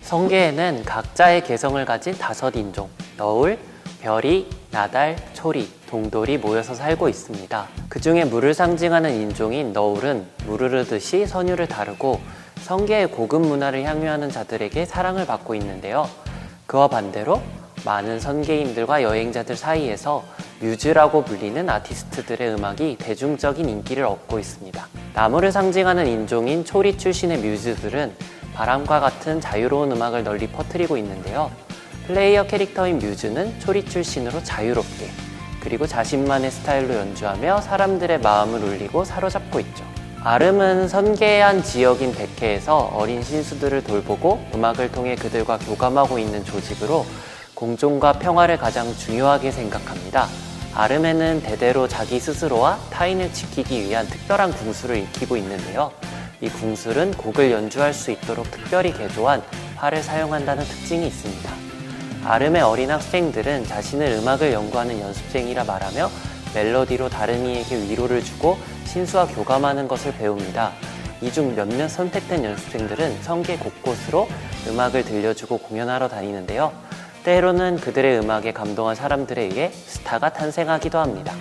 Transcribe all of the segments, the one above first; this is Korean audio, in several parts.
성게에는 각자의 개성을 가진 5인종, 너울, 별이, 나달, 초리, 동돌이 모여서 살고 있습니다. 그 중에 물을 상징하는 인종인 너울은 물을 흐르듯이 선율을 다루고 성게의 고급 문화를 향유하는 자들에게 사랑을 받고 있는데요. 그와 반대로 많은 선게인들과 여행자들 사이에서 뮤즈라고 불리는 아티스트들의 음악이 대중적인 인기를 얻고 있습니다. 나무를 상징하는 인종인 초리 출신의 뮤즈들은 바람과 같은 자유로운 음악을 널리 퍼뜨리고 있는데요. 플레이어 캐릭터인 뮤즈는 초리 출신으로 자유롭게 그리고 자신만의 스타일로 연주하며 사람들의 마음을 울리고 사로잡고 있죠. 아름은 선계한 지역인 백해에서 어린 신수들을 돌보고 음악을 통해 그들과 교감하고 있는 조직으로 공존과 평화를 가장 중요하게 생각합니다. 아름에는 대대로 자기 스스로와 타인을 지키기 위한 특별한 궁술을 익히고 있는데요. 이 궁술은 곡을 연주할 수 있도록 특별히 개조한 활을 사용한다는 특징이 있습니다. 아름의 어린 학생들은 자신을 음악을 연구하는 연습생이라 말하며 멜로디로 다른 이에게 위로를 주고 신수와 교감하는 것을 배웁니다. 이 중 몇몇 선택된 연습생들은 성계 곳곳으로 음악을 들려주고 공연하러 다니는데요. 때로는 그들의 음악에 감동한 사람들에 의해 스타가 탄생하기도 합니다.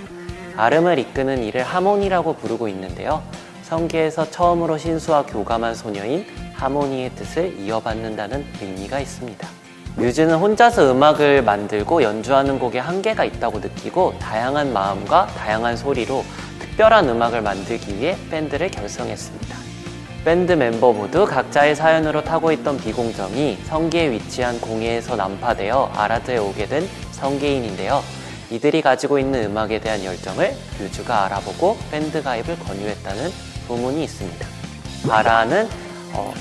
아름을 이끄는 이를 하모니라고 부르고 있는데요. 성계에서 처음으로 신수와 교감한 소녀인 하모니의 뜻을 이어받는다는 의미가 있습니다. 뮤즈는 혼자서 음악을 만들고 연주하는 곡에 한계가 있다고 느끼고 다양한 마음과 다양한 소리로 특별한 음악을 만들기 위해 밴드를 결성했습니다. 밴드 멤버 모두 각자의 사연으로 타고 있던 비공정이 성계에 위치한 공예에서 난파되어 아라드에 오게 된 성계인인데요. 이들이 가지고 있는 음악에 대한 열정을 뮤즈가 알아보고 밴드 가입을 권유했다는 소문이 있습니다. 아라는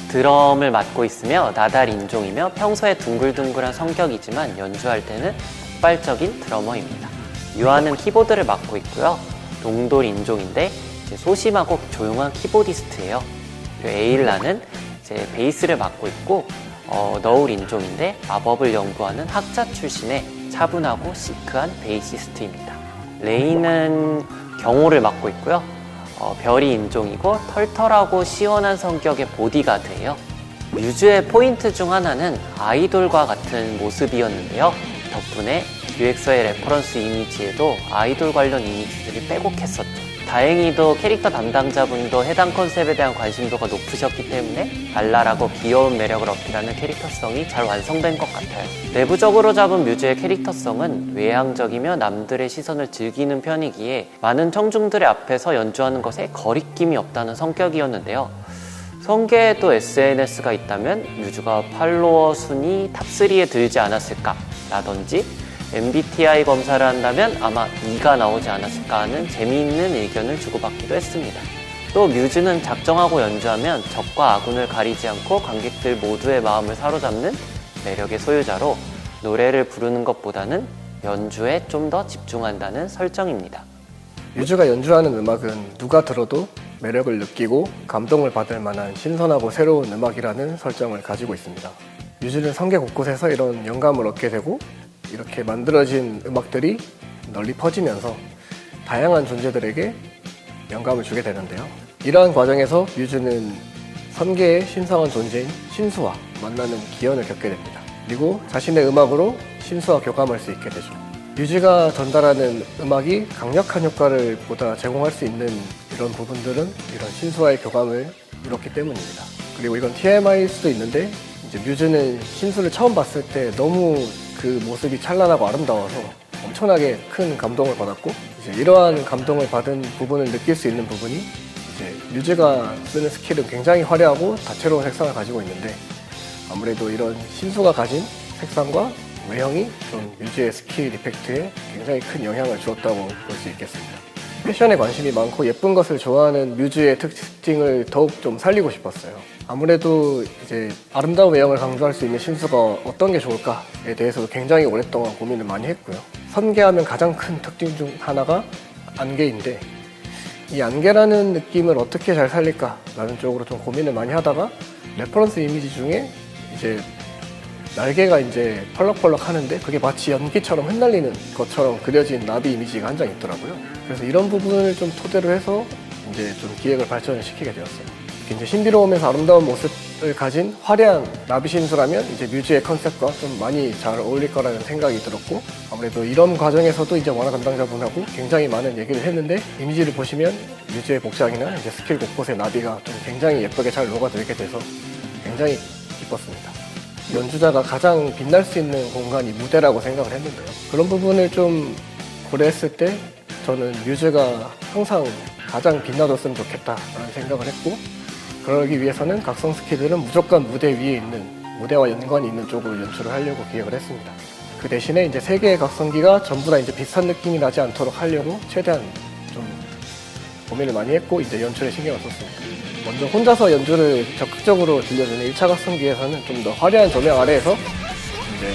드럼을 맡고 있으며 나달 인종이며 평소에 둥글둥글한 성격이지만 연주할 때는 폭발적인 드러머입니다. 유아는 키보드를 맡고 있고요. 동돌 인종인데 소심하고 조용한 키보디스트예요. 그리고 에일라는 베이스를 맡고 있고 너울 인종인데 마법을 연구하는 학자 출신의 차분하고 시크한 베이시스트입니다. 레이는 경호를 맡고 있고요. 별이 인종이고 털털하고 시원한 성격의 보디가드예요. 뮤즈의 포인트 중 하나는 아이돌과 같은 모습이었는데요. 덕분에 기획서의 레퍼런스 이미지에도 아이돌 관련 이미지들이 빼곡했었죠. 다행히도 캐릭터 담당자분도 해당 컨셉에 대한 관심도가 높으셨기 때문에 발랄하고 귀여운 매력을 어필하는 캐릭터성이 잘 완성된 것 같아요. 내부적으로 잡은 뮤즈의 캐릭터성은 외향적이며 남들의 시선을 즐기는 편이기에 많은 청중들의 앞에서 연주하는 것에 거리낌이 없다는 성격이었는데요. 성계에도 SNS가 있다면 뮤즈가 팔로워 순위 탑3에 들지 않았을까 라든지 MBTI 검사를 한다면 아마 2가 나오지 않았을까 하는 재미있는 의견을 주고받기도 했습니다. 또 뮤즈는 작정하고 연주하면 적과 아군을 가리지 않고 관객들 모두의 마음을 사로잡는 매력의 소유자로 노래를 부르는 것보다는 연주에 좀 더 집중한다는 설정입니다. 뮤즈가 연주하는 음악은 누가 들어도 매력을 느끼고 감동을 받을 만한 신선하고 새로운 음악이라는 설정을 가지고 있습니다. 뮤즈는 성계 곳곳에서 이런 영감을 얻게 되고 이렇게 만들어진 음악들이 널리 퍼지면서 다양한 존재들에게 영감을 주게 되는데요. 이러한 과정에서 뮤즈는 선계의 신성한 존재인 신수와 만나는 기연을 겪게 됩니다. 그리고 자신의 음악으로 신수와 교감할 수 있게 되죠. 뮤즈가 전달하는 음악이 강력한 효과를 보다 제공할 수 있는 이런 부분들은 이런 신수와의 교감을 이뤘기 때문입니다. 그리고 이건 TMI일 수도 있는데 이제 뮤즈는 신수를 처음 봤을 때 너무 그 모습이 찬란하고 아름다워서 엄청나게 큰 감동을 받았고 이제 이러한 감동을 받은 부분을 느낄 수 있는 부분이 이제 뮤즈가 쓰는 스킬은 굉장히 화려하고 다채로운 색상을 가지고 있는데 아무래도 이런 신수가 가진 색상과 외형이 좀 뮤즈의 스킬 이펙트에 굉장히 큰 영향을 주었다고 볼 수 있겠습니다. 패션에 관심이 많고 예쁜 것을 좋아하는 뮤즈의 특징을 더욱 좀 살리고 싶었어요. 아무래도 이제 아름다운 외형을 강조할 수 있는 신수가 어떤 게 좋을까에 대해서도 굉장히 오랫동안 고민을 많이 했고요. 선계하면 가장 큰 특징 중 하나가 안개인데 이 안개라는 느낌을 어떻게 잘 살릴까라는 쪽으로 좀 고민을 많이 하다가 레퍼런스 이미지 중에 이제 날개가 이제 펄럭펄럭 하는데 그게 마치 연기처럼 흩날리는 것처럼 그려진 나비 이미지가 한 장 있더라고요. 그래서 이런 부분을 좀 토대로 해서 이제 좀 기획을 발전을 시키게 되었어요. 이제 신비로우면서 아름다운 모습을 가진 화려한 나비 신수라면 이제 뮤즈의 컨셉과 좀 많이 잘 어울릴 거라는 생각이 들었고, 아무래도 이런 과정에서도 이제 원화 담당자분하고 굉장히 많은 얘기를 했는데, 이미지를 보시면 뮤즈의 복장이나 이제 스킬 곳곳의 나비가 좀 굉장히 예쁘게 잘 녹아들게 돼서 굉장히 기뻤습니다. 연주자가 가장 빛날 수 있는 공간이 무대라고 생각을 했는데요. 그런 부분을 좀 고려했을 때 저는 뮤즈가 항상 가장 빛나줬으면 좋겠다라는 생각을 했고, 그러기 위해서는 각성 스킬들은 무조건 무대 위에 있는, 무대와 연관이 있는 쪽으로 연출을 하려고 기획을 했습니다. 그 대신에 이제 세 개의 각성기가 전부 다 이제 비슷한 느낌이 나지 않도록 하려고 최대한 좀 고민을 많이 했고, 이제 연출에 신경을 썼습니다. 먼저 혼자서 연주를 적극적으로 들려주는 1차 각성기에서는 좀 더 화려한 조명 아래에서 이제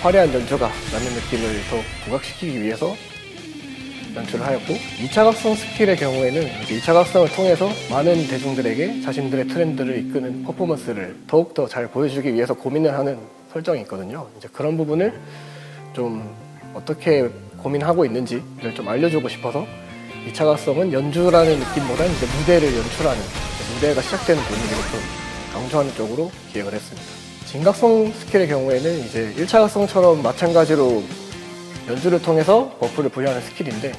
화려한 연주가 나는 느낌을 더 부각시키기 위해서 연출을 하였고, 2차 각성 스킬의 경우에는 이제 2차 각성을 통해서 많은 대중들에게 자신들의 트렌드를 이끄는 퍼포먼스를 더욱더 잘 보여주기 위해서 고민을 하는 설정이 있거든요. 이제 그런 부분을 좀 어떻게 고민하고 있는지를 좀 알려주고 싶어서 2차 각성은 연주라는 느낌보다는 이제 무대를 연출하는, 무대가 시작되는 분위기를 좀 강조하는 쪽으로 기획을 했습니다. 진각성 스킬의 경우에는 이제 1차 각성처럼 마찬가지로 연주를 통해서 버프를 부여하는 스킬인데,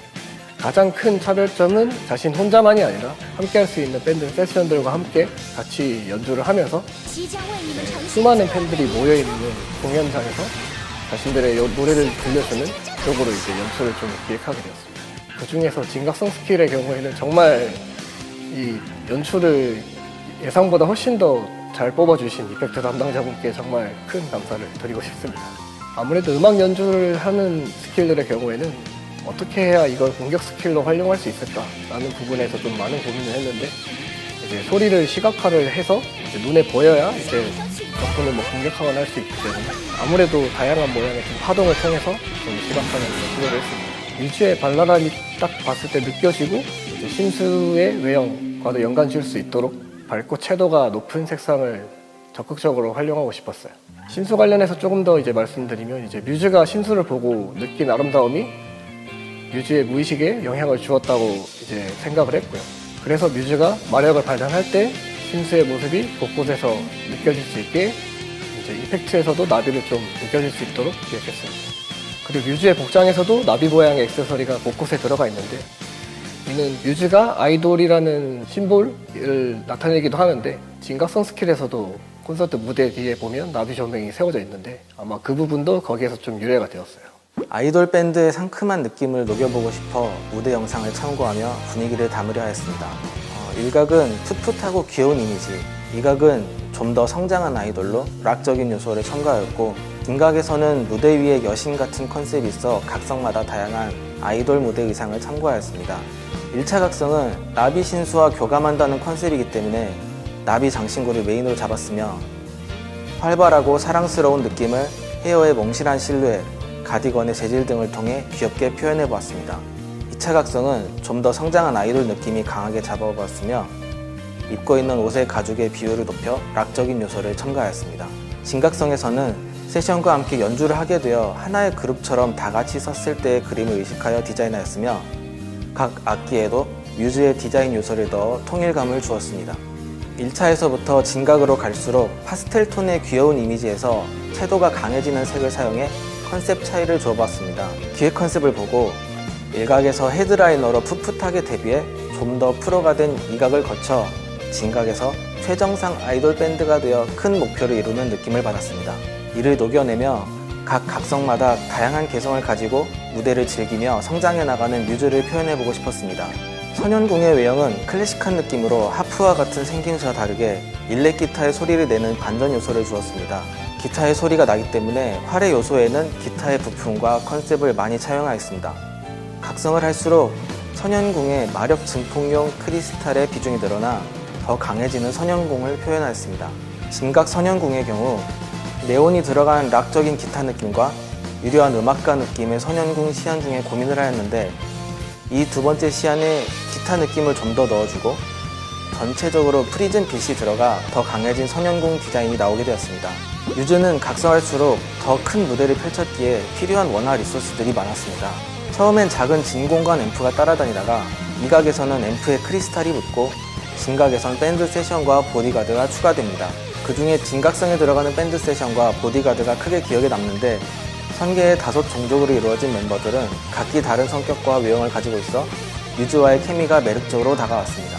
가장 큰 차별점은 자신 혼자만이 아니라 함께 할 수 있는 밴드 세션들과 함께 같이 연주를 하면서 수많은 팬들이 모여있는 공연장에서 자신들의 노래를 들려주는 쪽으로 이제 연출을 좀 기획하게 되었습니다. 그 중에서 진각성 스킬의 경우에는 정말 이 연출을 예상보다 훨씬 더 잘 뽑아주신 이펙트 담당자분께 정말 큰 감사를 드리고 싶습니다. 아무래도 음악 연주를 하는 스킬들의 경우에는 어떻게 해야 이걸 공격 스킬로 활용할 수 있을까라는 부분에서 좀 많은 고민을 했는데, 이제 소리를 시각화를 해서 이제 눈에 보여야 이제 적군을 뭐 공격하거나 할 수 있기 때문에 아무래도 다양한 모양의 좀 파동을 통해서 좀 시각화를 시도를 했습니다. 뮤즈의 발랄함이 딱 봤을 때 느껴지고, 이제 신수의 외형과도 연관 지을 수 있도록 밝고 채도가 높은 색상을 적극적으로 활용하고 싶었어요. 신수 관련해서 조금 더 이제 말씀드리면, 이제 뮤즈가 신수를 보고 느낀 아름다움이 뮤즈의 무의식에 영향을 주었다고 이제 생각을 했고요. 그래서 뮤즈가 마력을 발산할 때 신수의 모습이 곳곳에서 느껴질 수 있게 이제 이펙트에서도 나비를 좀 느껴질 수 있도록 기획했습니다. 그리고 뮤즈의 복장에서도 나비 모양의 액세서리가 곳곳에 들어가 있는데, 이는 뮤즈가 아이돌이라는 심볼을 나타내기도 하는데, 진각성 스킬에서도 콘서트 무대 뒤에 보면 나비 조명이 세워져 있는데, 아마 그 부분도 거기에서 좀 유래가 되었어요. 아이돌 밴드의 상큼한 느낌을 녹여보고 싶어 무대 영상을 참고하며 분위기를 담으려 했습니다. 일각은 풋풋하고 귀여운 이미지, 이각은 좀 더 성장한 아이돌로 락적인 요소를 첨가하였고, 김각에서는 무대 위에 여신 같은 컨셉이 있어 각성마다 다양한 아이돌 무대 의상을 참고하였습니다. 1차 각성은 나비 신수와 교감한다는 컨셉이기 때문에 나비 장신구를 메인으로 잡았으며, 활발하고 사랑스러운 느낌을 헤어의 몽실한 실루엣, 가디건의 재질 등을 통해 귀엽게 표현해보았습니다. 2차 각성은 좀 더 성장한 아이돌 느낌이 강하게 잡아보았으며, 입고 있는 옷의 가죽의 비율을 높여 락적인 요소를 첨가하였습니다. 진각성에서는 세션과 함께 연주를 하게 되어 하나의 그룹처럼 다 같이 섰을 때의 그림을 의식하여 디자인하였으며, 각 악기에도 뮤즈의 디자인 요소를 넣어 통일감을 주었습니다. 1차에서부터 진각으로 갈수록 파스텔 톤의 귀여운 이미지에서 채도가 강해지는 색을 사용해 컨셉 차이를 주어봤습니다. 기획 컨셉을 보고 일각에서 헤드라이너로 풋풋하게 데뷔해 좀 더 프로가 된 이각을 거쳐 진각에서 최정상 아이돌 밴드가 되어 큰 목표를 이루는 느낌을 받았습니다. 이를 녹여내며 각 각성마다 다양한 개성을 가지고 무대를 즐기며 성장해 나가는 뮤즈를 표현해보고 싶었습니다. 선현궁의 외형은 클래식한 느낌으로 하프와 같은 생김새와 다르게 일렉 기타의 소리를 내는 반전 요소를 주었습니다. 기타의 소리가 나기 때문에 활의 요소에는 기타의 부품과 컨셉을 많이 차용하였습니다. 각성을 할수록 선현궁의 마력 증폭용 크리스탈의 비중이 늘어나 더 강해지는 선현궁을 표현하였습니다. 진각 선현궁의 경우 네온이 들어간 락적인 기타 느낌과 유려한 음악가 느낌의 선현궁 시안 중에 고민을 하였는데, 이 두 번째 시안에 기타 느낌을 좀 더 넣어주고 전체적으로 프리즘 빛이 들어가 더 강해진 선현궁 디자인이 나오게 되었습니다. 뮤즈는 각성할수록 더 큰 무대를 펼쳤기에 필요한 원화 리소스들이 많았습니다. 처음엔 작은 진공관 앰프가 따라다니다가 이각에서는 앰프에 크리스탈이 붙고 진각에선 밴드 세션과 보디가드가 추가됩니다. 그 중에 진각성이 들어가는 밴드 세션과 보디가드가 크게 기억에 남는데, 선계의 다섯 종족으로 이루어진 멤버들은 각기 다른 성격과 외형을 가지고 있어 유즈와의 케미가 매력적으로 다가왔습니다.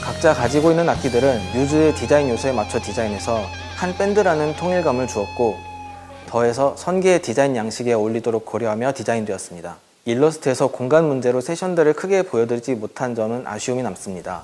각자 가지고 있는 악기들은 유즈의 디자인 요소에 맞춰 디자인해서 한 밴드라는 통일감을 주었고, 더해서 선계의 디자인 양식에 어울리도록 고려하며 디자인되었습니다. 일러스트에서 공간 문제로 세션들을 크게 보여드리지 못한 점은 아쉬움이 남습니다.